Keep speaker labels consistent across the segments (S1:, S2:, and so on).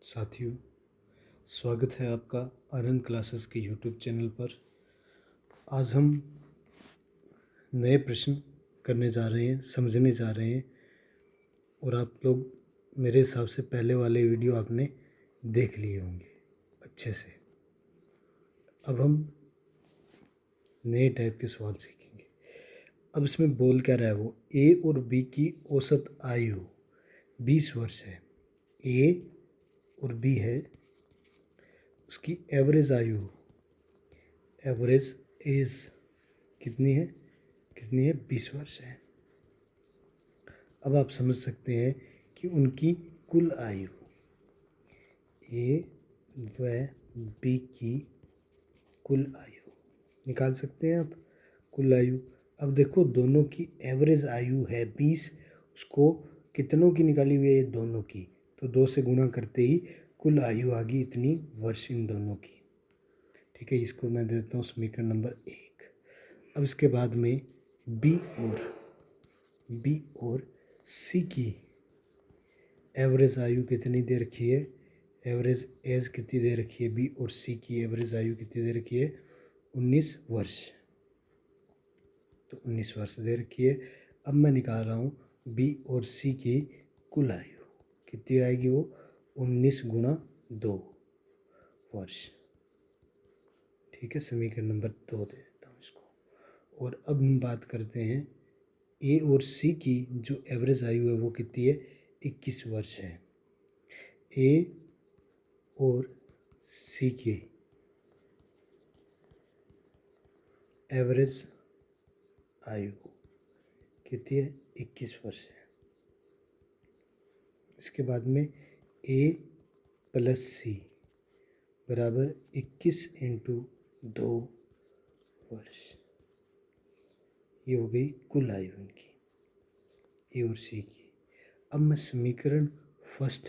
S1: साथियों, स्वागत है आपका आनंद क्लासेस के यूट्यूब चैनल पर। आज हम नए प्रश्न करने जा रहे हैं, समझने जा रहे हैं। और आप लोग मेरे हिसाब से पहले वाले वीडियो आपने देख लिए होंगे अच्छे से। अब हम नए टाइप के सवाल सीखेंगे। अब इसमें बोल क्या रहा है, वो ए और बी की औसत आयु 20 वर्ष है। ए और बी है, उसकी एवरेज आयु, एवरेज एज कितनी है? 20 वर्ष है। अब आप समझ सकते हैं कि उनकी कुल आयु, ए व बी की कुल आयु निकाल सकते हैं आप, कुल आयु। अब देखो, दोनों की एवरेज आयु है 20, उसको कितनों की निकाली हुई है? दोनों की। तो 2 से गुणा करते ही कुल आयु आ गई इतनी वर्ष इन दोनों की। ठीक है, इसको मैं दे देता हूँ समीकरण नंबर 1। अब इसके बाद में बी और सी की एवरेज आयु कितनी दे रखी है? एवरेज एज कितनी दे रखी है? बी और सी की एवरेज आयु कितनी दे रखी है? 19 वर्ष। तो 19 वर्ष दे रखी है। अब मैं निकाल रहा हूँ बी और सी की कुल आयु कितनी आएगी? वो 19 गुणा 2 वर्ष। ठीक है, समीकरण नंबर 2 दे देता हूँ इसको। और अब हम बात करते हैं ए और सी की जो एवरेज आयु है वो कितनी है? 21 वर्ष है। ए और सी की एवरेज आयु कितनी है? 21 वर्ष है। इसके बाद में ए प्लस सी बराबर 21 इंटू 2 वर्ष। ये हो गई कुल आयु इनकी, ए और सी की। अब मैं समीकरण first,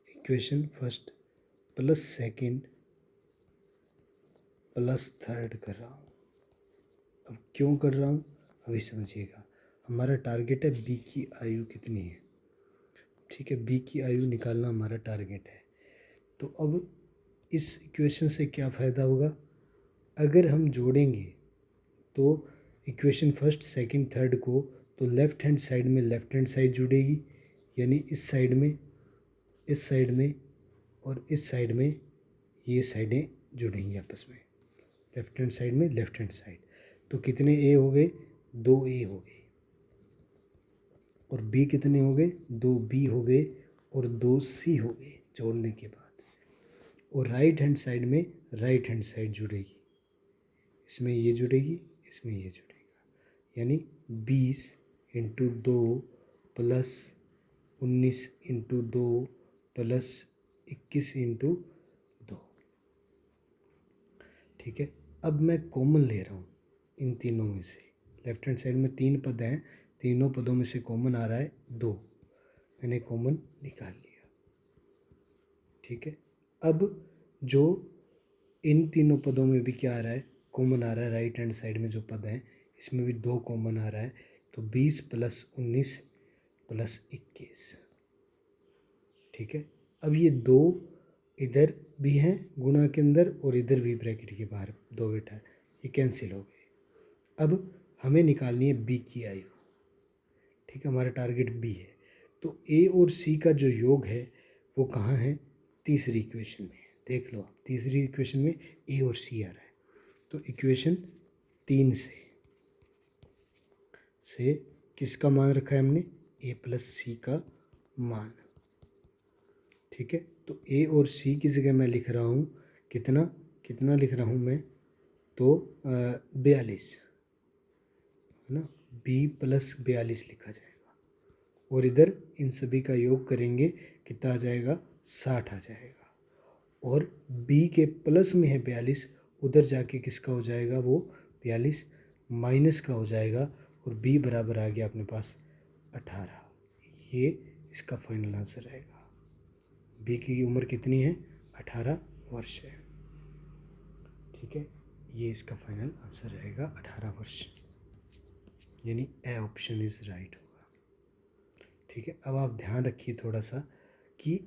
S1: equation first plus second plus third कर रहा हूँ। अब क्यों कर रहा हूँ अभी समझिएगा। हमारा टारगेट है बी की आयु कितनी है। ठीक है, बी की आयु निकालना हमारा टारगेट है। तो अब इस इक्वेशन से क्या फ़ायदा होगा? अगर हम जोड़ेंगे तो इक्वेशन फर्स्ट सेकंड थर्ड को, तो लेफ़्ट हैंड साइड में लेफ़्ट हैंड साइड जुड़ेगी, यानी इस साइड में, इस साइड में और इस साइड में ये साइडें जुड़ेंगी आपस में। लेफ़्ट हैंड साइड में लेफ़्ट हैंड साइड, तो कितने ए हो गए? 2 ए हो गए। और बी कितने हो गए? 2 बी हो गए और 2 सी हो गए जोड़ने के बाद। और राइट हैंड साइड में राइट हैंड साइड जुड़ेगी, इसमें ये जुड़ेगी, इसमें ये जुड़ेगा, यानी 20 into 2 plus 19 into 2 plus 21 into 2। ठीक है, अब मैं कॉमन ले रहा हूँ इन तीनों में से। लेफ्ट हैंड साइड में 3 पद हैं, तीनों पदों में से कॉमन आ रहा है 2, मैंने कॉमन निकाल लिया। ठीक है, अब जो इन तीनों पदों में भी क्या आ रहा है? कॉमन आ रहा है। राइट हैंड साइड में जो पद हैं इसमें भी 2 कॉमन आ रहा है, तो 20 प्लस 19 प्लस 21। ठीक है, अब ये 2 इधर भी हैं गुणा के अंदर और इधर भी ब्रैकेट के बाहर 2 बैठा है, ये कैंसिल हो गए। अब हमें निकालनी है बी की आयु। ठीक है, हमारा टारगेट बी है। तो ए और सी का जो योग है वो कहाँ है? तीसरी इक्वेशन में। देख लो आप, तीसरी इक्वेशन में ए और सी आ रहा है। तो इक्वेशन 3 से किसका मान रखा है हमने? ए प्लस सी का मान। ठीक है, तो ए और सी की जगह मैं लिख रहा हूँ कितना कितना लिख रहा हूँ मैं? तो 42 है ना, बी प्लस 42 लिखा जाएगा। और इधर इन सभी का योग करेंगे, कितना आ जाएगा? 60 आ जाएगा। और बी के प्लस में है 42, उधर जाके किसका हो जाएगा? वो 42 माइनस का हो जाएगा, और बी बराबर आ गया अपने पास 18। ये इसका फाइनल आंसर रहेगा। बी की उम्र कितनी है? 18 वर्ष है। ठीक है, ये इसका फाइनल आंसर रहेगा 18 वर्ष, यानी ए ऑप्शन इज राइट होगा। ठीक है, अब आप ध्यान रखिए थोड़ा सा कि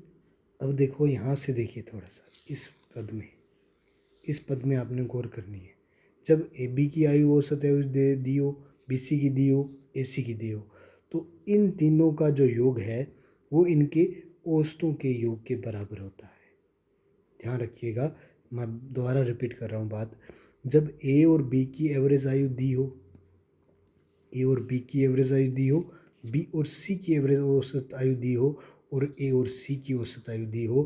S1: अब देखो यहाँ से देखिए थोड़ा सा इस पद में आपने गौर करनी है। जब ए बी की आयु औसत आयु दी हो, बी सी की दी हो, ए सी की दी हो, तो इन तीनों का जो योग है वो इनके औसतों के योग के बराबर होता है। ध्यान रखिएगा, मैं दोबारा रिपीट कर रहा हूँ बात। जब ए और बी की एवरेज आयु दी हो, ए और बी की एवरेज आयु दी हो, बी और सी की एवरेज औसत आयु दी हो और ए और सी की औसत आयु दी हो,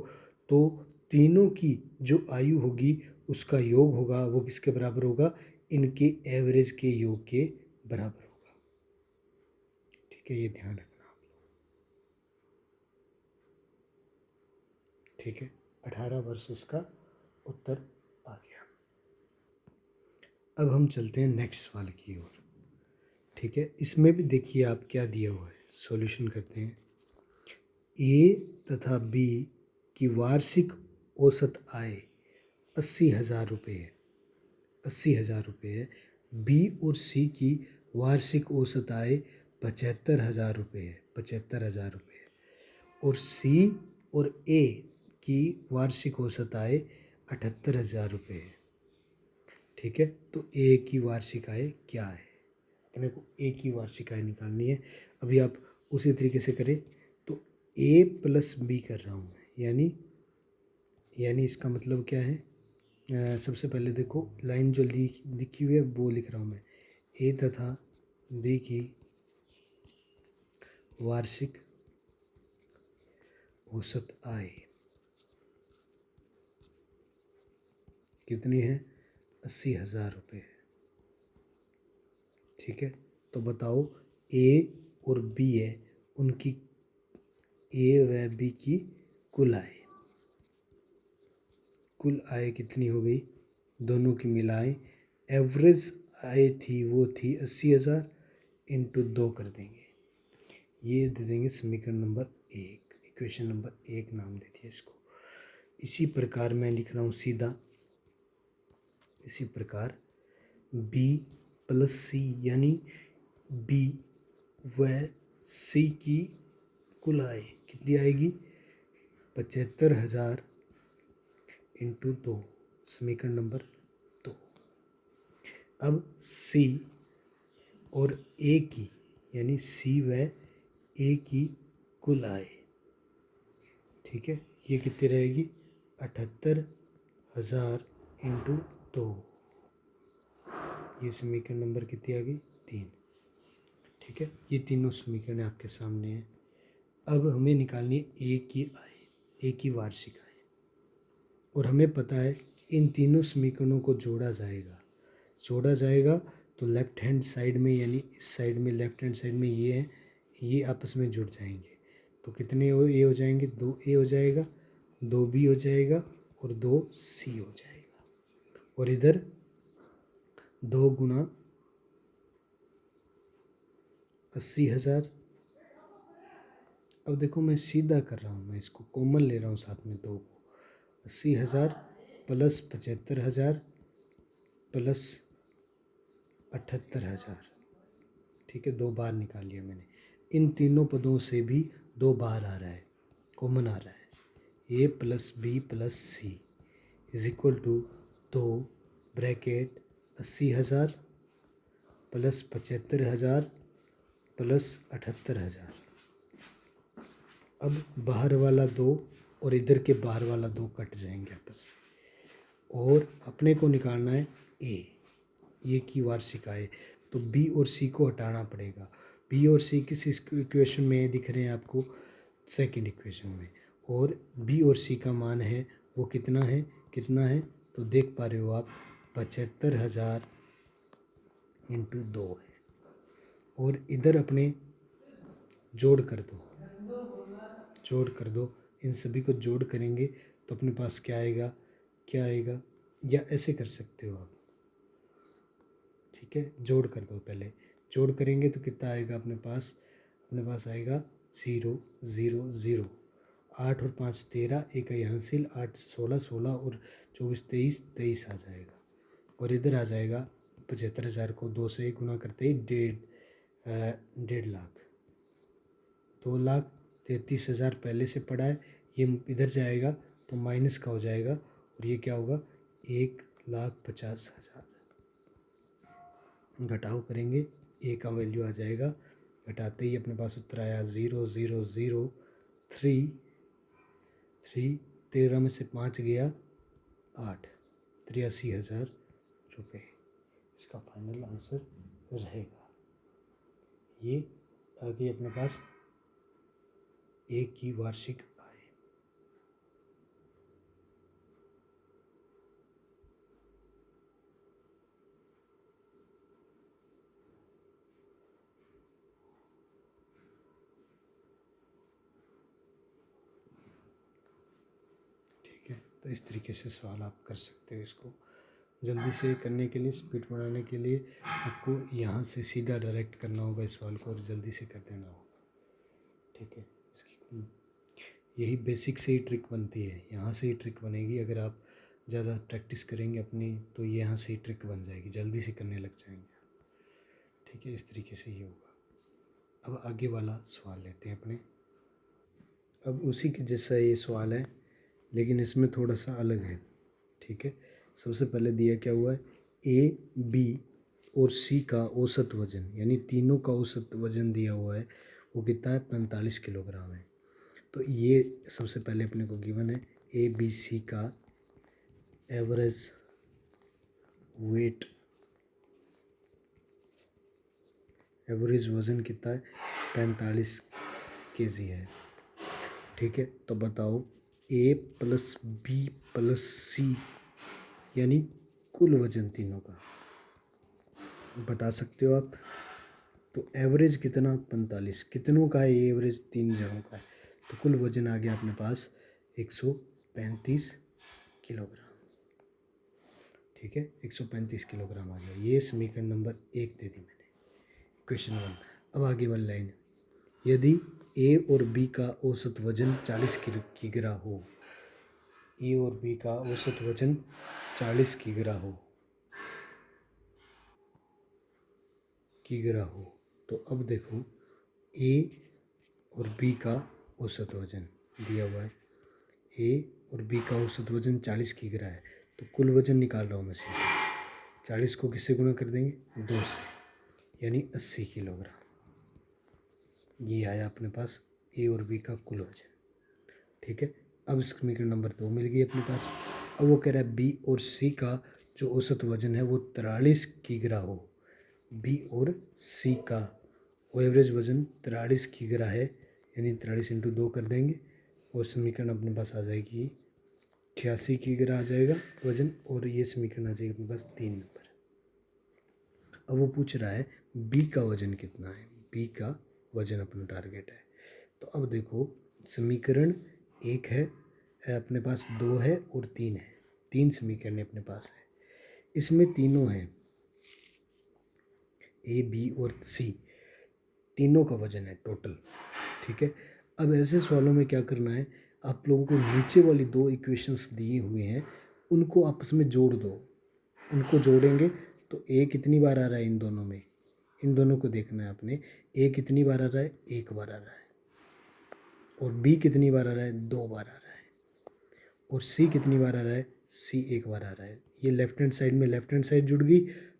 S1: तो तीनों की जो आयु होगी उसका योग होगा वो किसके बराबर होगा? इनके एवरेज के योग के बराबर होगा। ठीक है, ये ध्यान रखना आप लोग। ठीक है, 18 वर्ष इसका उत्तर आ गया। अब हम चलते हैं नेक्स्ट सवाल की ओर। ठीक है, इसमें भी देखिए आप क्या दिया हुआ है, सॉल्यूशन करते हैं। ए तथा बी की वार्षिक औसत आय 80,000 रुपये है, 80,000 रुपये है। बी और सी की वार्षिक औसत आय 75,000 रुपये है, 75,000 रुपये है। और सी और ए की वार्षिक औसत आय 78,000 रुपये है। ठीक है, तो ए की वार्षिक आय क्या है? मेरे को ए की वार्षिक आय निकालनी है। अभी आप उसी तरीके से करें, तो ए प्लस बी कर रहा हूँ मैं, यानी इसका मतलब क्या है? सबसे पहले देखो लाइन जो लिखी हुई है वो लिख रहा हूँ मैं। ए तथा बी की वार्षिक औसत आय कितनी है? 80,000 रुपये। ठीक है, तो बताओ ए और बी है, उनकी ए व बी की कुल आय कितनी हो गई? दोनों की मिलाएं, एवरेज आय थी वो थी 80,000 इंटू 2 कर देंगे, ये दे देंगे समीकरण नंबर 1, इक्वेशन नंबर 1 नाम दे दिया इसको। इसी प्रकार मैं लिख रहा हूँ सीधा, इसी प्रकार बी प्लस सी, यानी बी व सी की कुल आय कितनी आएगी? 75,000 इंटू 2, समीकरण नंबर 2। अब सी और ए की, यानी सी व ए की कुल आय, ठीक है, ये कितनी रहेगी? 78,000 इंटू 2, ये समीकरण नंबर कितनी आ गई? 3। ठीक है, ये तीनों समीकरण आपके सामने हैं। अब हमें निकालनी है ए की आय, ए की वार्षिक आय, और हमें पता है इन तीनों समीकरणों को जोड़ा जाएगा तो लेफ्ट हैंड साइड में, यानी इस साइड में लेफ्ट हैंड साइड में ये है, ये आपस में जुड़ जाएंगे, तो कितने ए हो जाएंगे? 2a हो जाएगा, 2b हो जाएगा और 2c हो जाएगा, और इधर 2 गुना 80,000। अब देखो मैं सीधा कर रहा हूँ, मैं इसको कॉमन ले रहा हूँ साथ में 2 को, 80,000 प्लस 75,000 प्लस 78,000। ठीक है, 2 बार निकाल लिया मैंने। इन तीनों पदों से भी 2 बार आ रहा है, कॉमन आ रहा है। A plus B plus C is equal to 2 bracket 80,000 plus 75,000 plus 78,000। अब बाहर वाला 2 और इधर के बाहर वाला 2 कट जाएंगे आपस में, और अपने को निकालना है ए की वार्षिक आय, तो बी और सी को हटाना पड़ेगा। बी और सी किस इक्वेशन में दिख रहे हैं आपको? सेकंड इक्वेशन में, और बी और सी का मान है वो कितना है? तो देख पा रहे हो आप, 75,000 इंटू 2 है, और इधर अपने जोड़ कर दो, इन सभी को जोड़ करेंगे तो अपने पास क्या आएगा? या ऐसे कर सकते हो आप, ठीक है, जोड़ कर दो। पहले जोड़ करेंगे तो कितना आएगा अपने पास आएगा 0 0 0, 8 और 5 13, एक यहाँ हासिल, 8 16 16 और 24 23 23 आ जाएगा, और इधर आ जाएगा 75,000 को 2 से गुना करते ही 1.5 लाख, 2,33,000 पहले से पड़ा है, ये इधर जाएगा तो माइनस का हो जाएगा और ये क्या होगा 1,50,000। घटाव करेंगे ए का वैल्यू आ जाएगा, घटाते ही अपने पास उत्तर आया 0,003 3। 13 में से 5 गया 8, 83,000 रुपये इसका फाइनल आंसर रहेगा। ये आगे अपने पास एक की वार्षिक आय। ठीक है, तो इस तरीके से सवाल आप कर सकते हो। इसको जल्दी से करने के लिए, स्पीड बढ़ाने के लिए आपको यहाँ से सीधा डायरेक्ट करना होगा इस सवाल को और जल्दी से कर देना होगा। ठीक है, इसकी यही बेसिक से ही ट्रिक बनती है, यहाँ से ही ट्रिक बनेगी। अगर आप ज़्यादा प्रैक्टिस करेंगे अपनी तो ये यहाँ से ही ट्रिक बन जाएगी, जल्दी से करने लग जाएंगे। ठीक है, इस तरीके से ही होगा। अब आगे वाला सवाल लेते हैं अपने। अब उसी के जैसा ये सवाल है लेकिन इसमें थोड़ा सा अलग है। ठीक है, सबसे पहले दिया क्या हुआ है, ए, बी और सी का औसत वजन, यानी तीनों का औसत वजन दिया हुआ है। वो कितना है, 45 किलोग्राम है। तो ये सबसे पहले अपने को गिवन है ए बी सी का एवरेज वेट, एवरेज वज़न कितना है, 45 केजी है। ठीक है, तो बताओ ए प्लस बी प्लस सी यानी कुल वज़न तीनों का बता सकते हो आप। तो एवरेज कितना, 45, कितनों का है ये एवरेज, 3 जगहों का है। तो कुल वज़न आ गया अपने पास 135 किलोग्राम। ठीक है, 135 किलोग्राम आ गया। ये समीकरण नंबर 1 दे दी मैंने, क्वेश्चन 1। अब आगे वाली लाइन, यदि ए और बी का औसत वजन 40 किग्रा हो, ए और बी का औसत वजन 40 किग्रा हो, तो अब देखो ए और बी का औसत वजन दिया हुआ है। ए और बी का औसत वजन 40 किग्रा है, तो कुल वजन निकाल रहा हूँ मैं सीधे। 40 को किससे गुणा कर देंगे, 2 से, यानी 80 किलोग्राम। ये आया अपने पास ए और बी का कुल वजन। ठीक है, अब समीकरण नंबर 2 मिल गई अपने पास। अब वो कह रहा है बी और सी का जो औसत वजन है वो 43 किग्रा हो। बी और सी का वो एवरेज वजन 43 किग्रा है, यानी 43 इंटू 2 कर देंगे और समीकरण अपने पास आ जाएगी 86 किग्रा आ जाएगा वजन, और ये समीकरण आ जाएगी अपने पास 3 नंबर। अब वो पूछ रहा है बी का वजन कितना है, बी का वजन अपना टारगेट है। तो अब देखो समीकरण 1 है अपने पास, 2 है और 3 है। 3 समीकरण अपने पास है, इसमें तीनों हैं ए बी और सी, तीनों का वजन है टोटल। ठीक है, अब ऐसे सवालों में क्या करना है, आप लोगों को नीचे वाली 2 इक्वेशंस दिए हुए हैं उनको आपस में जोड़ दो। उनको जोड़ेंगे तो ए कितनी बार आ रहा है इन दोनों में, इन दोनों को देखना है आपने। ए कितनी बार आ रहा है, 1 बार आ रहा है, और बी कितनी बार आ रहा है, 2 बार आ रहा है, और सी कितनी बार आ रहा है, सी 1 बार आ रहा है। ये लेफ्ट हैंड साइड में लेफ्ट हैंड साइड जुड़ गई।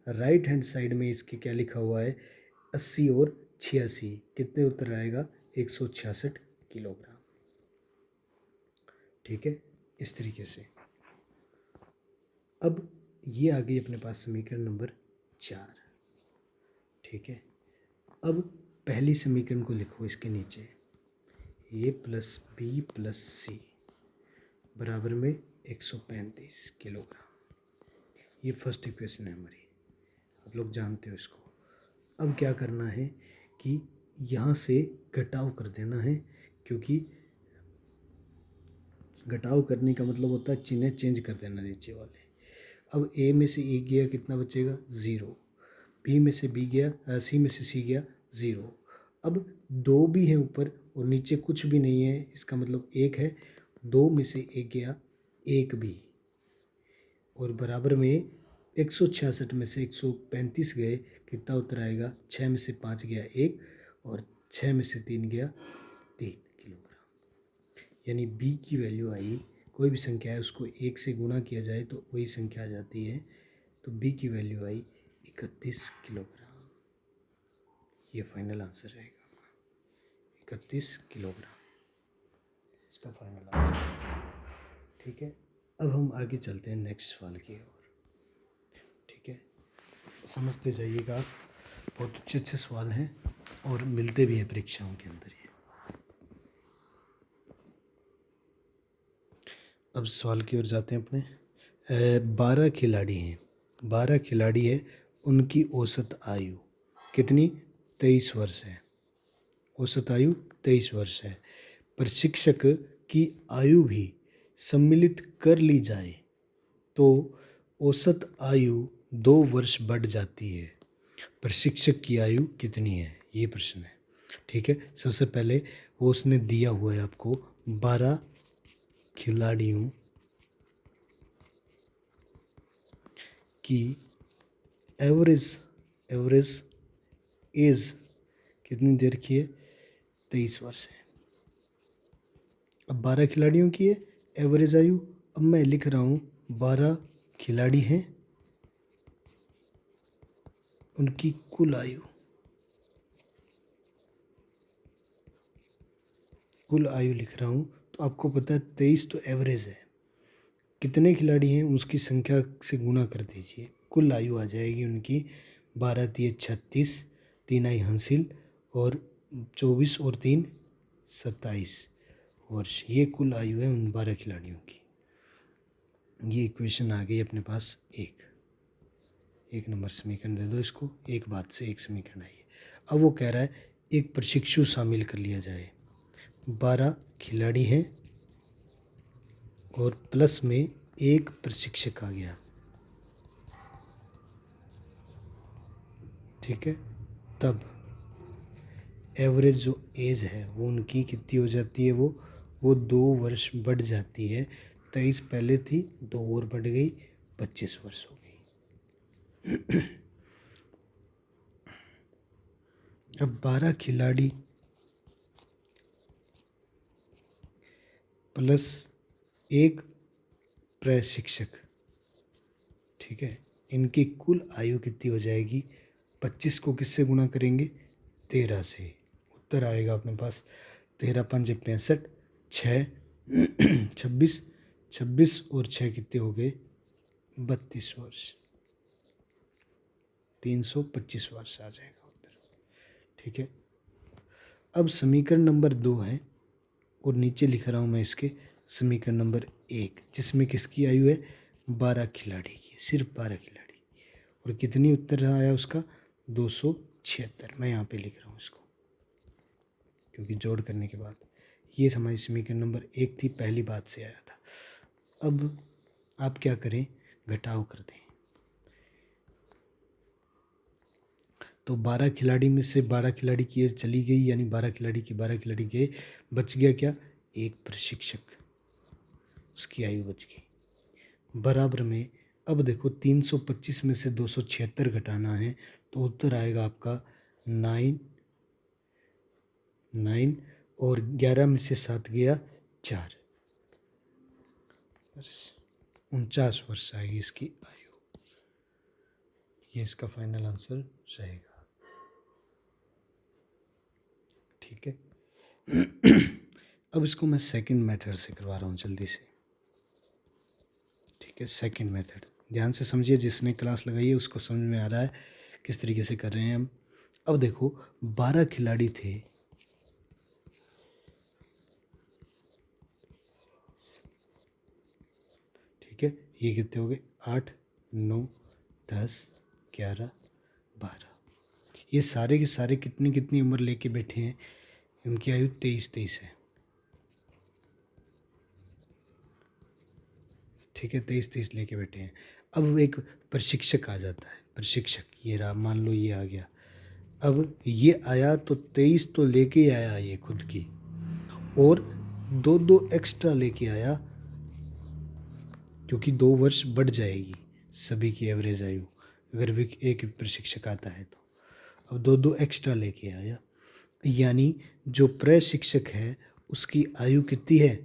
S1: राइट हैंड साइड में इसके क्या लिखा हुआ है, 80 और 86, कितने उत्तर आएगा, 166 किलोग्राम। ठीक है, इस तरीके से। अब ये आ गई अपने पास समीकरण नंबर 4। ठीक है, अब पहली समीकरण को लिखो इसके नीचे, ए प्लस बी प्लस सी बराबर में 135 किलोग्राम। ये फर्स्ट इक्वेशन है हमारी, आप लोग जानते हो इसको। अब क्या करना है कि यहाँ से घटाव कर देना है, क्योंकि घटाव करने का मतलब होता है चिन्ह चेंज कर देना नीचे वाले। अब ए में से ए गया, कितना बचेगा, 0। बी में से बी गया, सी में से सी गया, 0। अब 2 भी हैं ऊपर और नीचे कुछ भी नहीं है, इसका मतलब 1 है। 2 में से 1 गया, 1 भी, और बराबर में 166 में से 135 गए, कितना उत्तर आएगा, 6 में से 5 गया 1, और 6 में से 3 गया 3 किलोग्राम। यानी बी की वैल्यू आई, कोई भी संख्या है उसको 1 से गुणा किया जाए तो वही संख्या आ जाती है। तो बी की वैल्यू आई 31 किलोग्राम। ये फाइनल आंसर रहेगा 31 किलोग्राम, इसका फाइनल आंसर। ठीक है, अब हम आगे चलते हैं नेक्स्ट सवाल की ओर। ठीक है, समझते जाइएगा, बहुत अच्छे अच्छे सवाल हैं और मिलते भी हैं परीक्षाओं के अंदर ये। अब सवाल की ओर जाते हैं अपने। 12 खिलाड़ी हैं, 12 खिलाड़ी है, उनकी औसत आयु कितनी? 23 वर्ष है। औसत आयु 23 वर्ष है। प्रशिक्षक की आयु भी सम्मिलित कर ली जाए तो औसत आयु 2 वर्ष बढ़ जाती है। प्रशिक्षक की आयु कितनी है, ये प्रश्न है। ठीक है, सबसे पहले वो उसने दिया हुआ है आपको 12 खिलाड़ियों की एवरेज एज कितनी देर की है? 23 वर्ष है। अब 12 खिलाड़ियों की है एवरेज आयु। अब मैं लिख रहा हूँ 12 खिलाड़ी हैं, उनकी कुल आयु लिख रहा हूँ। तो आपको पता है 23 तो एवरेज है, कितने खिलाड़ी हैं उसकी संख्या से गुणा कर दीजिए, कुल आयु आ जाएगी उनकी 12 तिये 36, 3 आई हासिल और 24 और 3 27 वर्ष। ये कुल आयु है उन 12 खिलाड़ियों की। ये इक्वेशन आ गई अपने पास। एक नंबर समीकरण दे दो इसको, एक बात से एक समीकरण आई है। अब वो कह रहा है एक प्रशिक्षु शामिल कर लिया जाए। 12 खिलाड़ी हैं और प्लस में एक प्रशिक्षक आ गया। ठीक है, तब एवरेज जो एज है वो उनकी कितनी हो जाती है? वो 2 वर्ष बढ़ जाती है। 23 पहले थी, 2 और बढ़ गई, 25 वर्ष हो गई। अब 12 खिलाड़ी प्लस एक प्रशिक्षक, ठीक है, इनकी कुल आयु कितनी हो जाएगी? 25 को किससे गुणा करेंगे? 13 से। उत्तर आएगा अपने पास 13 पंजे 65, 6 26, 26 और 6 कितने हो गए? 32 वर्ष, 325 वर्ष आ जाएगा उत्तर। ठीक है, अब समीकरण नंबर 2 है और नीचे लिख रहा हूँ मैं इसके समीकरण नंबर 1, जिसमें किसकी आयु है? 12 खिलाड़ी की, सिर्फ 12 खिलाड़ी। और कितनी उत्तर आया उसका? 276। मैं यहाँ पे लिख रहा हूँ इसको क्योंकि जोड़ करने के बाद ये हमारी समीकरण नंबर 1 थी, पहली बात से आया था। अब आप क्या करें? घटाव कर दें। तो 12 खिलाड़ी में से 12 खिलाड़ी की एज चली गई, यानी 12 खिलाड़ी की 12 खिलाड़ी गए, बच गया क्या? एक प्रशिक्षक, उसकी आयु बच गई। बराबर में अब देखो 325 में से 276 घटाना है तो उत्तर आएगा आपका 9 और 11 में से 7 गया 4, 49 वर्ष आएगी इसकी आयु। ये इसका फाइनल आंसर रहेगा। ठीक है, अब इसको मैं सेकंड मेथड से करवा रहा हूँ जल्दी से। ठीक है, सेकंड मेथड ध्यान से समझिए, जिसने क्लास लगाई है उसको समझ में आ रहा है किस तरीके से कर रहे हैं हम। अब देखो 12 खिलाड़ी थे, ठीक है, ये कितने हो गए? 8, 9, 10, 11, 12। ये सारे के सारे कितनी कितनी उम्र लेके बैठे हैं? इनकी आयु 23 है। ठीक है, 23 लेके बैठे हैं। अब एक प्रशिक्षक आ जाता है, प्रशिक्षक ये रहा, मान लो ये आ गया। अब ये आया तो 23 तो लेके ही आया ये खुद की, और 2 एक्स्ट्रा लेके आया क्योंकि 2 वर्ष बढ़ जाएगी सभी की एवरेज आयु अगर भी एक प्रशिक्षक आता है तो। अब 2 एक्स्ट्रा लेके आया, यानी जो प्रशिक्षक है उसकी आयु कितनी है?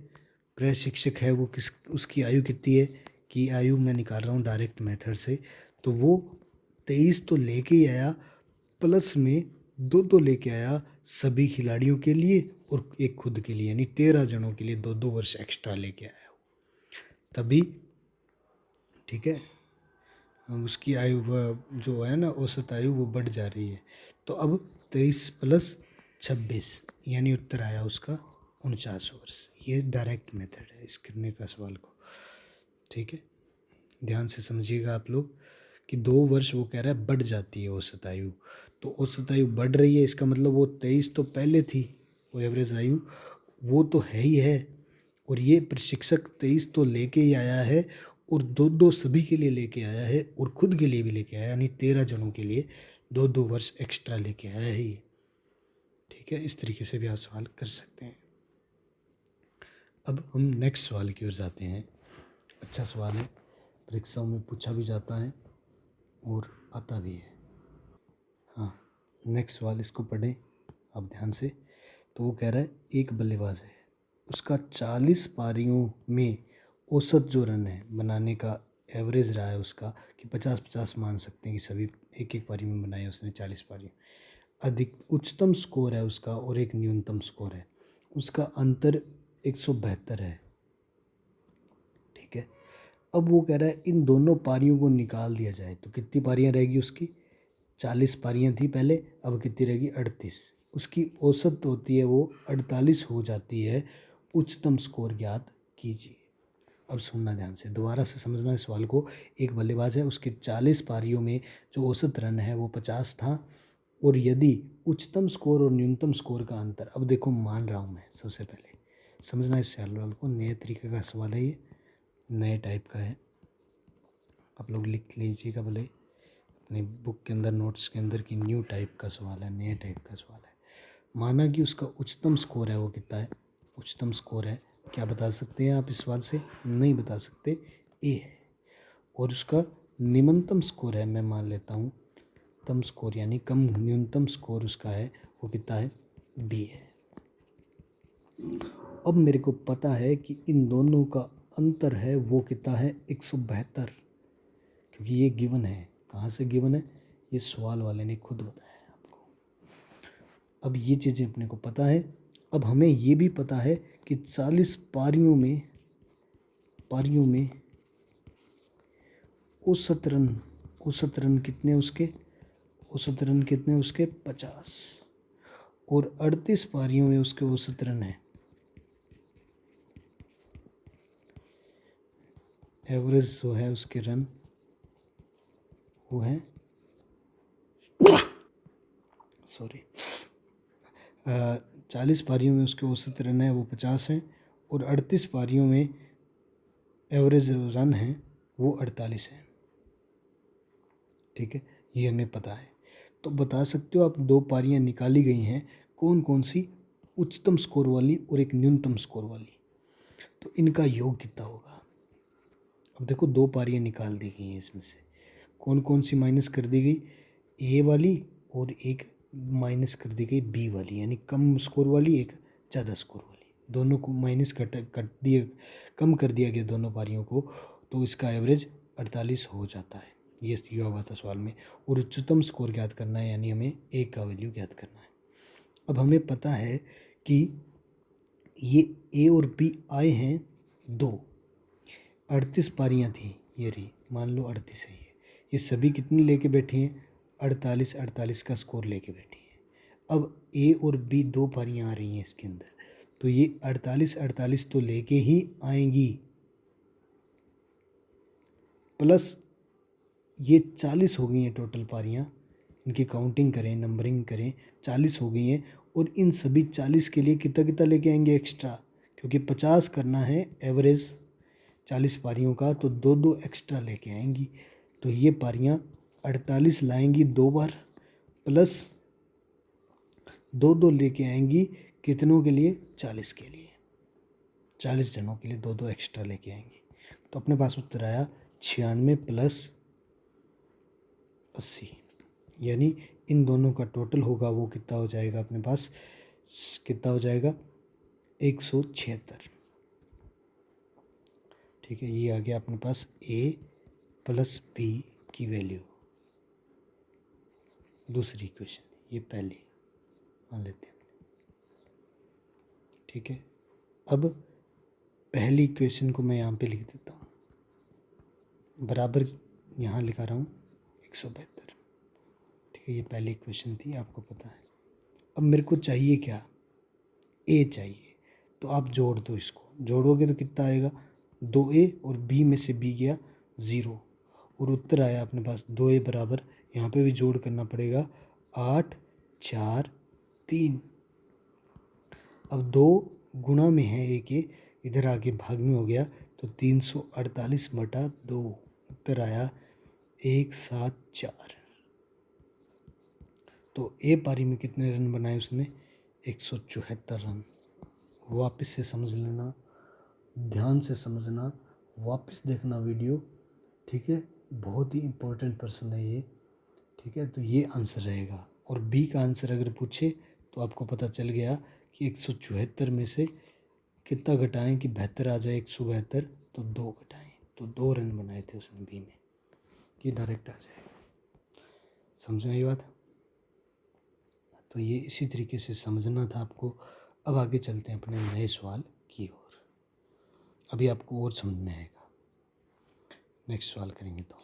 S1: प्रशिक्षक है वो उसकी आयु कितनी है कि आयु मैं निकाल रहा हूँ डायरेक्ट मेथड से, तो वो 23 तो लेके ही आया, प्लस में दो दो लेके आया सभी खिलाड़ियों के लिए और एक खुद के लिए, यानी 13 जनों के लिए 2-2 वर्ष एक्स्ट्रा लेके आया तभी। ठीक है, उसकी आयु जो है ना औसत आयु वो बढ़ जा रही है। तो अब 23 + 26 यानी उत्तर आया उसका 49 वर्ष। ये डायरेक्ट मेथड है इस करने का सवाल को। ठीक है, ध्यान से समझिएगा आप लोग कि 2 वर्ष वो कह रहा है बढ़ जाती है औसत आयु, तो औसत आयु बढ़ रही है इसका मतलब वो 23 तो पहले थी, वो एवरेज आयु वो तो है ही है, और ये प्रशिक्षक 23 तो लेके ही आया है और 2-2 सभी के लिए लेके आया है और खुद के लिए भी लेके आया, यानी 13 जनों के लिए 2-2 वर्ष एक्स्ट्रा लेके आया है ये। ठीक है, इस तरीके से भी आप सवाल कर सकते हैं। अब हम नेक्स्ट सवाल की ओर जाते हैं। अच्छा सवाल है, परीक्षाओं में पूछा भी जाता है और आता भी है। हाँ, नेक्स्ट सवाल इसको पढ़ें आप ध्यान से। तो वो कह रहा है एक बल्लेबाज है, उसका 40 पारियों में औसत जो रन है बनाने का एवरेज रहा है उसका कि 50-50 मान सकते हैं कि सभी एक एक पारी में बनाए उसने 40 पारी। अधिक उच्चतम स्कोर है उसका और एक न्यूनतम स्कोर है, उसका अंतर 172 है। ठीक है, अब वो कह रहा है इन दोनों पारियों को निकाल दिया जाए तो कितनी पारियां रहेगी उसकी। 40 पारियां थी पहले, अब कितनी रहेगी 38। उसकी औसत होती है वो 48 हो जाती है। उच्चतम स्कोर ज्ञात कीजिए। अब सुनना ध्यान से, दोबारा से समझना इस सवाल को। एक बल्लेबाज है, उसके 40 पारियों में जो औसत रन है वो 50 था, और यदि उच्चतम स्कोर और न्यूनतम स्कोर का अंतर, अब देखो मान रहा हूँ मैं, सबसे पहले समझना इस सवाल को। नए तरीके का सवाल है ये, नए टाइप का है, आप लोग लिख लीजिएगा भले अपनी बुक के अंदर, नोट्स के अंदर कि न्यू टाइप का सवाल है, नए टाइप का सवाल है। माना कि उसका उच्चतम स्कोर है वो कितना है, उच्चतम स्कोर है, क्या बता सकते हैं आप इस सवाल से, नहीं बता सकते, ए है। और उसका निम्नतम स्कोर है, मैं मान लेता हूँ तम स्कोर यानी कम न्यूनतम स्कोर उसका है वो कितना है, बी है। अब मेरे को पता है कि इन दोनों का अंतर है वो कितना है, 172, क्योंकि ये गिवन है। कहाँ से गिवन है, ये सवाल वाले ने खुद बताया है आपको। अब ये चीज़ें अपने को पता है। अब हमें ये भी पता है कि 40 पारियों में औसत रन कितने उसके, औसत रन कितने उसके 50, और 38 पारियों में उसके औसत रन है, एवरेज जो है उसके रन वो है, सॉरी, 40 पारियों में उसके औसत रन है वो 50 हैं, और 38 पारियों में एवरेज रन है वो 48 हैं। ठीक है, ये हमें पता है। तो बता सकते हो आप, 2 पारियां निकाली गई हैं, कौन कौन सी, उच्चतम स्कोर वाली और एक न्यूनतम स्कोर वाली, तो इनका योग कितना होगा। अब देखो 2 पारियां निकाल दी गई हैं, इसमें से कौन कौन सी माइनस कर दी गई, ए वाली, और एक माइनस कर दी गई बी वाली, यानी कम स्कोर वाली एक ज़्यादा स्कोर वाली, दोनों को माइनस कट दिए, कम कर दिया गया दोनों पारियों को, तो इसका एवरेज 48 हो जाता है। ये दिया हुआ था सवाल में, और उच्चतम स्कोर ज्ञात करना है, यानी हमें ए का वैल्यू ज्ञात करना है। अब हमें पता है कि ये ए और बी आए हैं 2, 38 पारियां थी, ये रही, मान लो 38 है, ये सभी कितनी लेके बैठी हैं, 48 का स्कोर लेके बैठी हैं। अब ए और बी 2 पारियां आ रही हैं इसके अंदर, तो ये 48 तो लेके ही आएंगी, प्लस ये 40 हो गई हैं टोटल पारियां, इनकी काउंटिंग करें, नंबरिंग करें, 40 हो गई हैं, और इन सभी 40 के लिए कितना कितना लेके आएंगे एक्स्ट्रा, क्योंकि 50 करना है एवरेज 40 पारियों का, तो 2-2 एक्स्ट्रा लेके आएंगी। तो ये पारियां 48 लाएंगी 2 बार, प्लस 2-2 लेके आएंगी, कितनों के लिए, 40 के लिए, 40 जनों के लिए 2-2 एक्स्ट्रा लेके आएंगी। तो अपने पास उत्तर आया 96 + 80, यानी इन दोनों का टोटल होगा वो कितना हो जाएगा अपने पास, कितना हो जाएगा, 176। ठीक है, ये आ गया अपने पास a प्लस b की वैल्यू। दूसरी इक्वेशन, ये पहली मान लेते हैं। ठीक है, अब पहली इक्वेशन को मैं यहाँ पे लिख देता हूँ, बराबर यहाँ लिखा रहा हूँ 172। ठीक है, ये पहली इक्वेशन थी, आपको पता है। अब मेरे को चाहिए क्या, a चाहिए, तो आप जोड़ दो, इसको जोड़ोगे तो कितना आएगा, 2a और b में से b गया 0 और उत्तर आया अपने पास 2a बराबर, यहाँ पे भी जोड़ करना पड़ेगा 8 4 3। अब 2 गुणा में है a के, इधर आके भाग में हो गया, तो 348/2 उत्तर आया 174। तो ए पारी में कितने रन बनाए उसने, 174 रन। वापस से समझ लेना, ध्यान से समझना, वापस देखना वीडियो। ठीक है, बहुत ही इम्पोर्टेंट प्रश्न है ये। ठीक है, तो ये आंसर रहेगा। और बी का आंसर अगर पूछे तो आपको पता चल गया कि 174 में से कितना घटाएं कि 72 आ जाए, 172, तो 2 घटाएं, तो 2 रन बनाए थे उसने बी में, ये डायरेक्ट आ जाएगा। समझना ये बात। तो ये इसी तरीके से समझना था आपको। अब आगे चलते हैं अपने नए सवाल की ओर, अभी आपको और समझ में आएगा, नेक्स्ट सवाल करेंगे तो।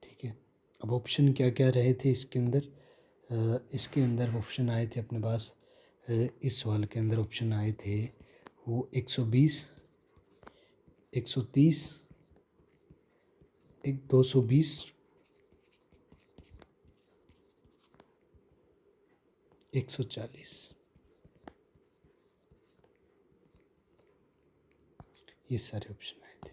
S1: ठीक है, अब ऑप्शन क्या क्या रहे थे इसके अंदर, इसके अंदर ऑप्शन आए थे अपने पास, इस सवाल के अंदर ऑप्शन आए थे वो 120, 130, 220, 140, ये सारे ऑप्शन आए थे।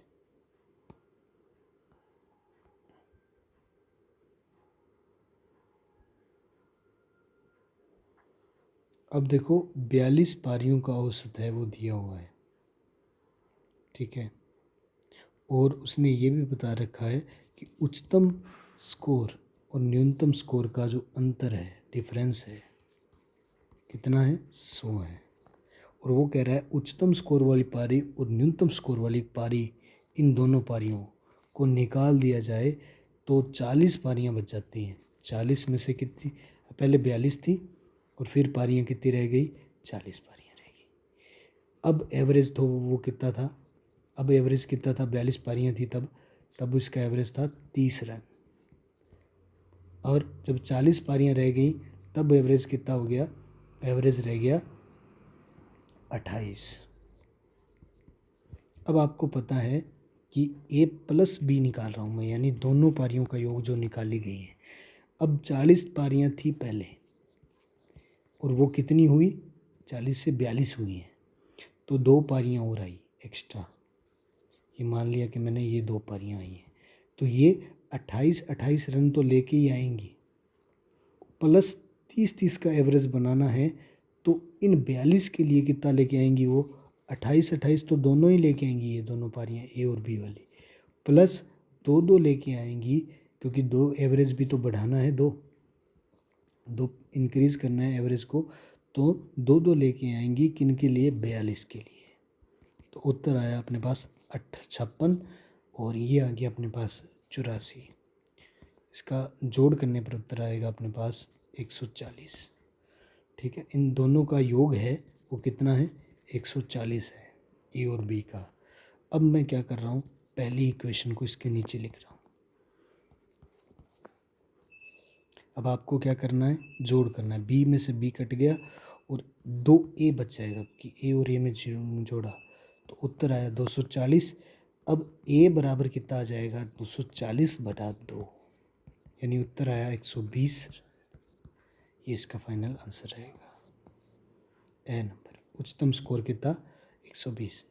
S1: अब देखो 42 पारियों का औसत है वो दिया हुआ है। ठीक है, और उसने ये भी बता रखा है कि उच्चतम स्कोर और न्यूनतम स्कोर का जो अंतर है, डिफरेंस है, कितना है, 100 है। और वो कह रहा है उच्चतम स्कोर वाली पारी और न्यूनतम स्कोर वाली पारी, इन दोनों पारियों को निकाल दिया जाए तो 40 पारियां बच जाती हैं। 40 में से कितनी, पहले 42 थी और फिर पारियां कितनी रह गई, 40 पारियां रह गई। अब एवरेज तो वो कितना था, अब एवरेज कितना था, 42 पारियां थी तब इसका एवरेज था 30 रन। और जब 40 पारियां रह गई तब एवरेज कितना हो गया, एवरेज रह गया 28। अब आपको पता है कि ए प्लस बी निकाल रहा हूँ मैं, यानी दोनों पारियों का योग जो निकाली गई है। अब 40 पारियां थी पहले और वो कितनी हुई, 40 से 42 हुई हैं, तो 2 पारियां और आई एक्स्ट्रा। ये मान लिया कि मैंने ये 2 पारियां आई हैं, तो ये 28 रन तो लेके ही आएंगी। प्लस 30 का एवरेज बनाना है तो इन 42 के लिए कितना लेके आएंगी वो, 28 तो दोनों ही लेके आएंगी, ये दोनों पारियां ए और बी वाली, प्लस 2 लेके आएंगी, क्योंकि 2 एवरेज भी तो बढ़ाना है, 2 इंक्रीज करना है एवरेज को, तो 2 लेके आएंगी किन के लिए, 42 के लिए। तो उत्तर आया अपने पास 56 और ये आ गया अपने पास 84। इसका जोड़ करने पर उत्तर आएगा अपने पास 140। ठीक है, इन दोनों का योग है वो कितना है, 140 है, ए और बी का। अब मैं क्या कर रहा हूँ, पहली इक्वेशन को इसके नीचे लिख रहा हूँ। अब आपको क्या करना है, जोड़ करना है, बी में से बी कट गया और 2a बच जाएगा, कि ए और ए में जोड़ा तो उत्तर आया 240। अब a बराबर कितना आ जाएगा, 240/2, यानी उत्तर आया 120। ये इसका फाइनल आंसर रहेगा। ए नंबर, उच्चतम स्कोर कितना, 120।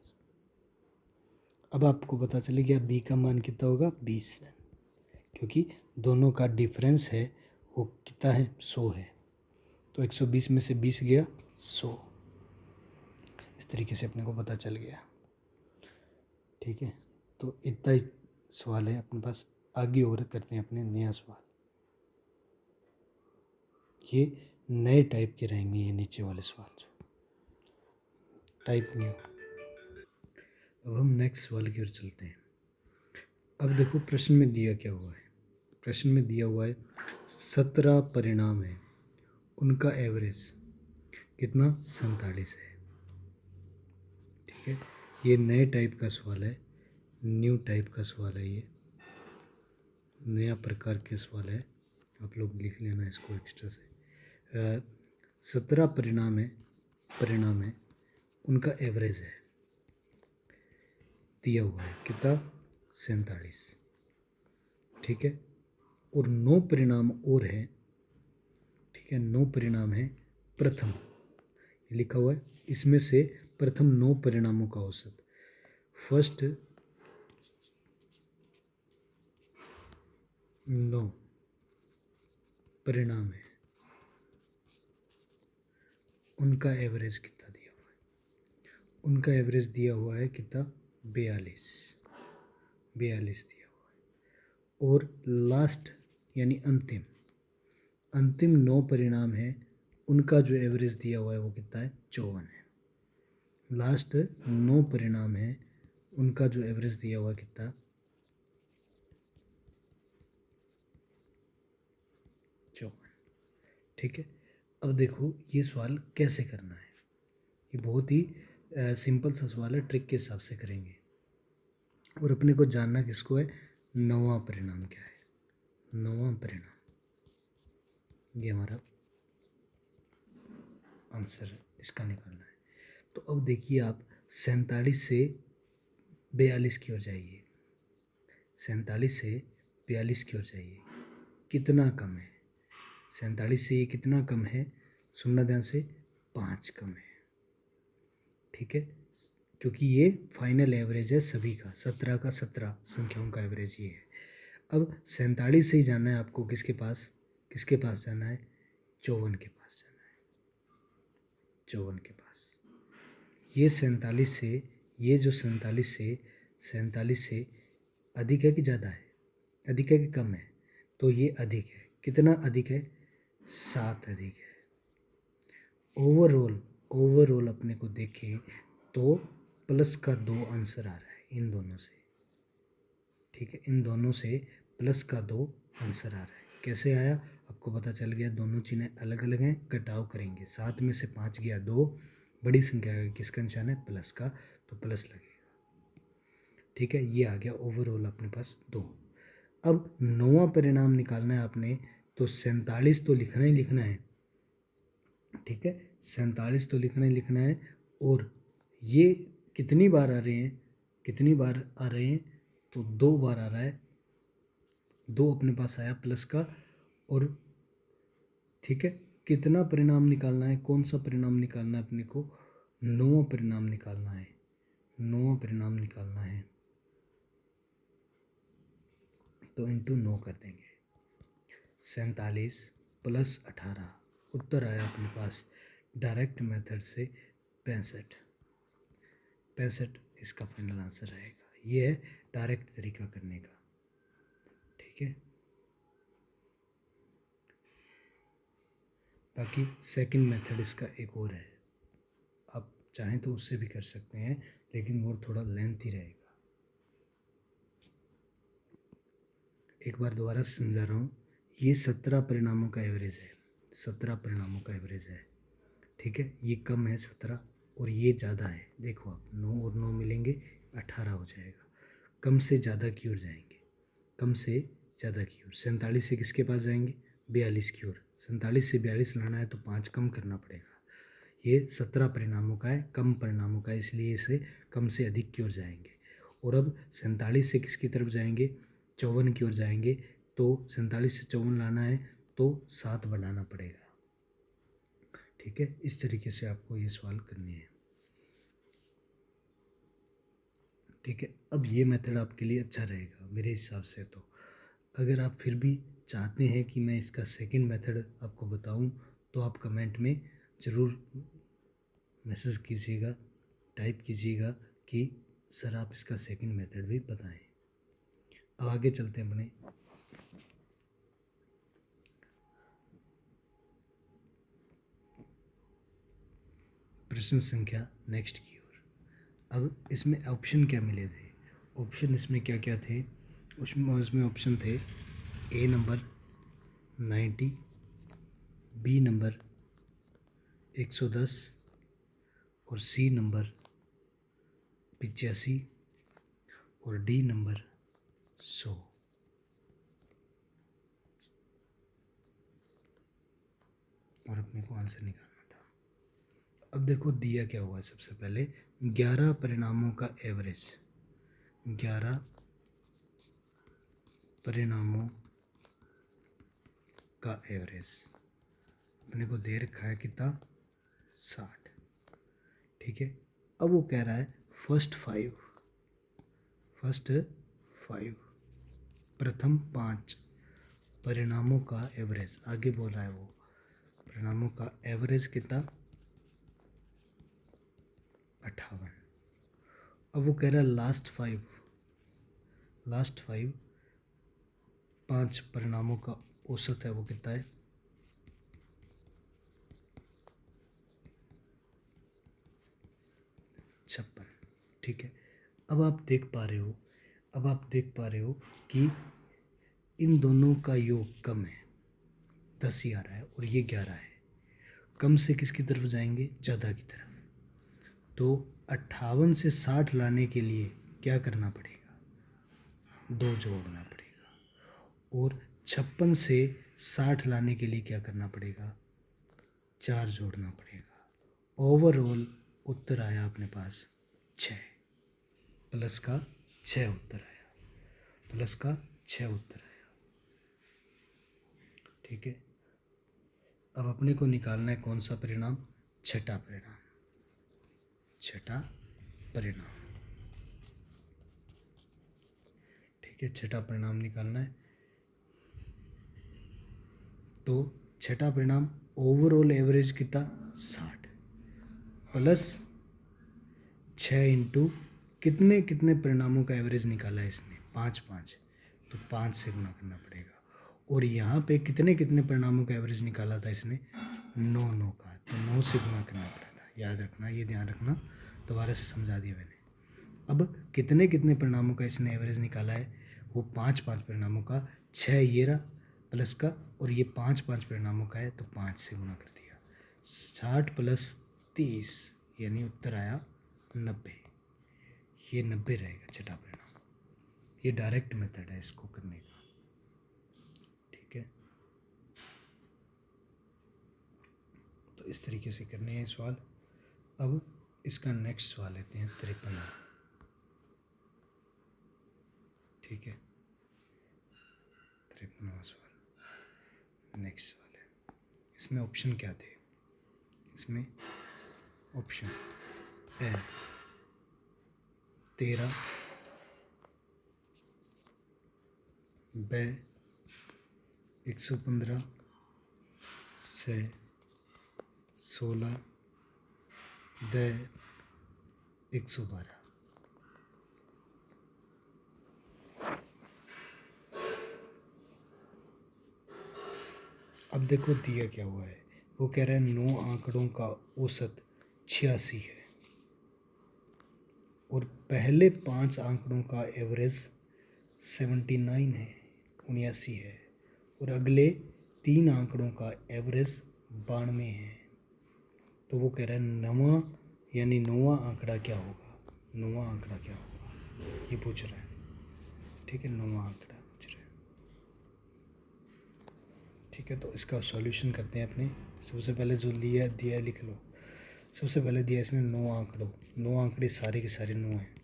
S1: अब आपको पता चले गया बी का मान कितना होगा, 20 रन, क्योंकि दोनों का डिफरेंस है वो कितना है, 100 है। तो 120 में से 20 गया 100। इस तरीके से अपने को पता चल गया। ठीक है, तो इतना ही सवाल है अपने पास। आगे और करते हैं अपने नया सवाल। ये नए टाइप के रहेंगे, ये नीचे वाले सवाल जो टाइप न्यू। अब हम नेक्स्ट सवाल की ओर चलते हैं। अब देखो प्रश्न में दिया क्या हुआ है। प्रश्न में दिया हुआ है 17 परिणाम है, उनका एवरेज कितना 47 है। ठीक है, ये नए टाइप का सवाल है, न्यू टाइप का सवाल है, ये नया प्रकार के सवाल है, आप लोग लिख लेना इसको एक्स्ट्रा से। 17 परिणाम है, उनका एवरेज है, दिया हुआ है कितना 47। ठीक है, और 9 परिणाम और है। ठीक है, 9 परिणाम है, प्रथम लिखा हुआ है, इसमें से प्रथम 9 परिणामों का औसत, फर्स्ट 9 परिणाम है, उनका एवरेज कितना दिया हुआ है। उनका एवरेज दिया हुआ है कितना 42 दिया हुआ है। और लास्ट यानी अंतिम 9 परिणाम है, उनका जो एवरेज दिया हुआ है वो कितना है 54 है। लास्ट 9 परिणाम है, उनका जो एवरेज दिया हुआ है कितना 54। ठीक है, अब देखो ये सवाल कैसे करना है। ये बहुत ही सिंपल सा सवाल है, ट्रिक के हिसाब से करेंगे। और अपने को जानना किसको है, 9वां परिणाम क्या है। 9वां परिणाम ये हमारा आंसर है, इसका निकालना है। तो अब देखिए आप 47 से 42 की ओर जाइए, 47 से 42 की ओर जाइए, कितना कम है 47 से, ये कितना कम है, सुनना ध्यान से, 5 कम है। ठीक है, क्योंकि ये फाइनल एवरेज है सभी का, 17 का 17 संख्याओं का एवरेज ये है। अब 47 से ही जाना है आपको, किसके पास जाना है, 54 के पास जाना है, 54 के पास। ये 47 से, ये जो 47 से अधिक है कि ज़्यादा है, अधिक है कि कम है, तो ये अधिक है। कितना अधिक है, 7 अधिक है। ओवरऑल अपने को देखें तो प्लस का 2 आंसर आ रहा है इन दोनों से। ठीक है, इन दोनों से प्लस का 2 आंसर आ रहा है। कैसे आया आपको पता चल गया, दोनों चीज़ें अलग अलग हैं, घटाव करेंगे, 7 में से 5 गया 2, बड़ी संख्या का किसका निशान है, प्लस का, तो प्लस लगेगा। ठीक है, ये आ गया ओवरऑल अपने पास 2। अब 9वां परिणाम निकालना है आपने, तो 47 तो लिखना ही लिखना है। ठीक है, 47 तो लिखना है। और ये कितनी बार आ रहे हैं, तो 2 बार आ रहा है, 2 अपने पास आया प्लस का। और ठीक है, कितना परिणाम निकालना है, कौन सा परिणाम निकालना है अपने को, 9वां परिणाम निकालना है, 9वां परिणाम निकालना है। तो इंटू 9 कर देंगे, 47 प्लस 18, उत्तर आया अपने पास डायरेक्ट मेथड से 65 इसका फाइनल आंसर रहेगा। ये है डायरेक्ट तरीका करने का। ठीक है, बाकी सेकंड मेथड इसका एक और है, आप चाहें तो उससे भी कर सकते हैं, लेकिन वो थोड़ा लेंथी रहेगा। एक बार दोबारा समझा रहा हूँ, ये 17 परिणामों का एवरेज है, 17 परिणामों का एवरेज है। ठीक है, ये कम है 17 और ये ज़्यादा है। देखो आप 9 और 9 मिलेंगे 18 हो जाएगा। कम से ज़्यादा की ओर जाएंगे, कम से ज़्यादा की ओर। 47 से किसके पास जाएंगे, 42 की ओर। 47 से 42 लाना है तो 5 कम करना पड़ेगा। ये 17 परिणामों का है, कम परिणामों का है, इसलिए इसे कम से अधिक की ओर जाएंगे। और अब 47 से किसकी तरफ जाएंगे, 54 की ओर जाएंगे। तो 47 से 54 लाना है तो 7 बढ़ाना पड़ेगा। ठीक है, इस तरीके से आपको ये सवाल करनी है। ठीक है, अब ये मेथड आपके लिए अच्छा रहेगा मेरे हिसाब से। तो अगर आप फिर भी चाहते हैं कि मैं इसका सेकंड मेथड आपको बताऊं, तो आप कमेंट में ज़रूर मैसेज कीजिएगा, टाइप कीजिएगा कि सर आप इसका सेकंड मेथड भी बताएं। अब आगे चलते हैं अपने प्रश्न संख्या नेक्स्ट की ओर। अब इसमें ऑप्शन क्या मिले थे? ऑप्शन इसमें क्या क्या थे? उसमें ऑप्शन थे ए नंबर 90, बी नंबर 110 और सी नंबर 85 और डी नंबर 100। और अपने को आंसर निकालना था। अब देखो दिया क्या हुआ है। सबसे पहले 11 परिणामों का एवरेज, 11 परिणामों का एवरेज अपने को दे रखा है कितना? 60। ठीक है। अब वो कह रहा है फर्स्ट फाइव प्रथम 5 परिणामों का एवरेज। आगे बोल रहा है वो परिणामों का एवरेज कितना? 58। अब वो कह रहा है लास्ट 5 परिणामों का औसत है वो कितना है? 56। ठीक है। अब आप देख पा रहे हो कि इन दोनों का योग कम है, 10 ही आ रहा है और ये 11 है। कम से किसकी तरफ जाएंगे? ज़्यादा की तरफ। तो 58 से 60 लाने के लिए क्या करना पड़ेगा? 2 जोड़ना पड़ेगा। और 56 से 60 लाने के लिए क्या करना पड़ेगा? 4 जोड़ना पड़ेगा। ओवरऑल उत्तर आया अपने पास 6। प्लस का 6 उत्तर आया। ठीक है। अब अपने को निकालना है कौन सा परिणाम? छठा परिणाम। ठीक है, छठा परिणाम निकालना है। तो छठा परिणाम ओवरऑल एवरेज कितना? 60 प्लस 6 इंटू कितने परिणामों का एवरेज निकाला है इसने? 5 तो 5 से गुना करना पड़ेगा। और यहाँ पे कितने परिणामों का एवरेज निकाला था इसने? 9 का। तो 9 से गुना करना पड़ा था। याद रखना, ये ध्यान रखना, दोबारा से समझा दिया मैंने। अब कितने परिणामों का इसने एवरेज निकाला है? वो 5 परिणामों का। 6 ये रहा प्लस का, और ये 5 परिणामों का है तो 5 से गुना कर दिया। 60 प्लस 30 यानी उत्तर आया 90। ये 90 रहेगा छठा परिणाम। ये डायरेक्ट मेथड है इसको करने का। ठीक है, तो इस तरीके से करने हैं सवाल। अब इसका नेक्स्ट सवाल लेते हैं 53। ठीक है, 53वां सवाल नेक्स्ट सवाल है। इसमें ऑप्शन क्या थे? इसमें ऑप्शन ए 13, बे 115, से 16, दे 112। अब देखो दिया क्या हुआ है। वो कह रहा है 9 आंकड़ों का औसत 86 है और पहले 5 आंकड़ों का एवरेज 79 है, 79 है, और अगले 3 आंकड़ों का एवरेज 92 है। तो वो कह रहा है नवा यानी 9वां आंकड़ा क्या होगा? 9वां आंकड़ा क्या होगा ये पूछ रहा है। ठीक है, 9वां आंकड़ा पूछ रहा है। ठीक है, तो इसका सॉल्यूशन करते हैं अपने। सबसे पहले जो दिया लिख लो। सबसे पहले दिया इसने 9 आंकड़े सारे के सारे 9 हैं।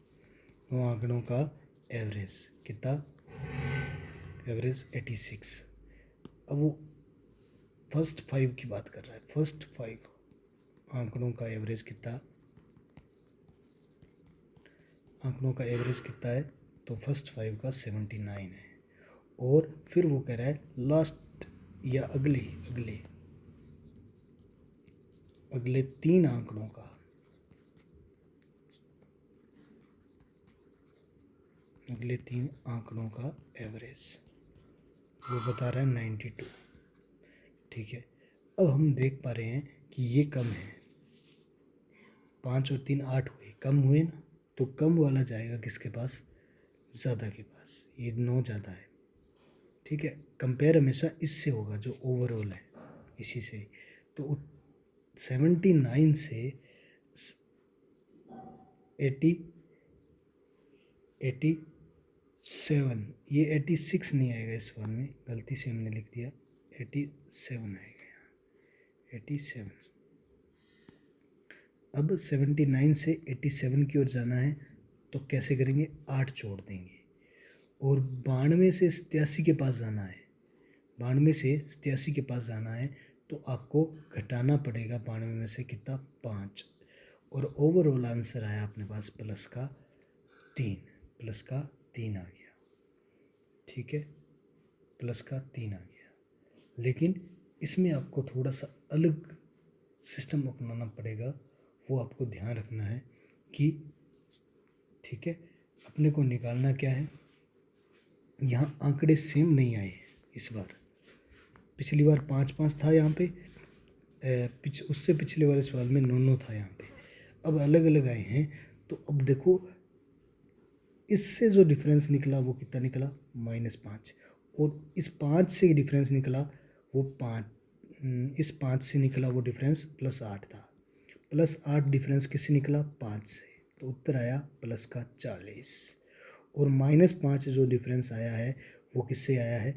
S1: 9 आंकड़ों का एवरेज कितना? एवरेज 86। अब वो फर्स्ट 5 की बात कर रहा है। फर्स्ट 5 आंकड़ों का एवरेज कितना? है? तो फर्स्ट 5 का 79 है। और फिर वो कह रहा है लास्ट या अगले 3 आंकड़ों का, एवरेज वो बता रहा है 92। ठीक है, अब हम देख पा रहे हैं कि ये कम है। 5 और 3 8 हुए, कम हुए ना। तो कम वाला जाएगा किसके पास, ज़्यादा के पास। ये 9 ज़्यादा है, ठीक है। कंपेयर हमेशा इससे होगा जो ओवरऑल है, इसी से। तो 79 से 87, ये 86 नहीं आएगा इस बार में, गलती से हमने लिख दिया, 87 आएगा यहाँ, 87। अब 79 से 87 की ओर जाना है तो कैसे करेंगे, 8 जोड़ देंगे। और 92 से 87 के पास जाना है, 92 से 87 के पास जाना है तो आपको घटाना पड़ेगा 92 में से कितना, 5। और ओवरऑल आंसर आया अपने पास प्लस का 3, प्लस का 3 आ गया, ठीक है, प्लस का 3 आ गया। लेकिन इसमें आपको थोड़ा सा अलग सिस्टम अपनाना पड़ेगा, वो आपको ध्यान रखना है कि, ठीक है, अपने को निकालना क्या है, यहाँ आंकड़े सेम नहीं आए इस बार। पिछली बार 5-5 था यहाँ पे, उससे पिछले वाले सवाल में 9-9 था यहाँ पे। अब अलग अलग आए हैं, तो अब देखो इससे जो डिफरेंस निकला वो कितना निकला, -5। और इस 5 से डिफरेंस निकला वो 5, इस 5 से निकला वो डिफरेंस +8 था। +8 डिफरेंस किससे निकला, 5 से। तो उत्तर आया प्लस का 40। और -5 जो डिफरेंस आया है वो किससे आया है,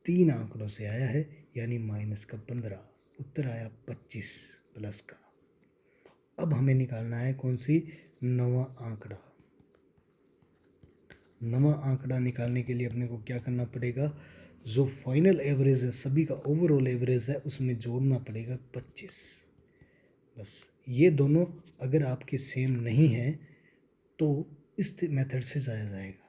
S1: 3 आंकड़ों से आया है, यानी -15। उत्तर आया 25 प्लस का। अब हमें निकालना है कौन सी, नवा आंकड़ा। नवा आंकड़ा निकालने के लिए अपने को क्या करना पड़ेगा, जो फाइनल एवरेज है सभी का, ओवरऑल एवरेज है, उसमें जोड़ना पड़ेगा 25। बस ये दोनों अगर आपके सेम नहीं हैं तो इस मेथड से जाया जाएगा,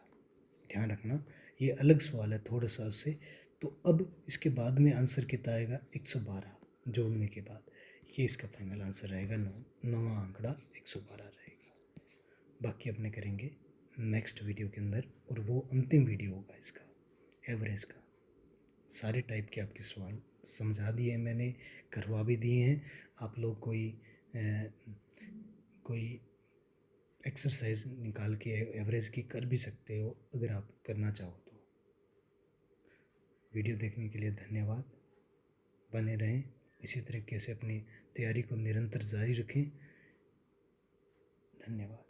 S1: ध्यान रखना। ये अलग सवाल है थोड़ा सा उससे। तो अब इसके बाद में आंसर कितना आएगा, 112 जोड़ने के बाद। ये इसका फाइनल आंसर रहेगा, नवा आंकड़ा 112 रहेगा। बाकी अपने करेंगे नेक्स्ट वीडियो के अंदर, और वो अंतिम वीडियो होगा इसका, एवरेज का। सारे टाइप के आपके सवाल समझा दिए हैं मैंने, करवा भी दिए हैं। आप लोग कोई एक्सरसाइज निकाल के एवरेज की कर भी सकते हो अगर आप करना चाहो तो। वीडियो देखने के लिए धन्यवाद। बने रहें इसी तरीके से, अपनी तैयारी को निरंतर जारी रखें। धन्यवाद।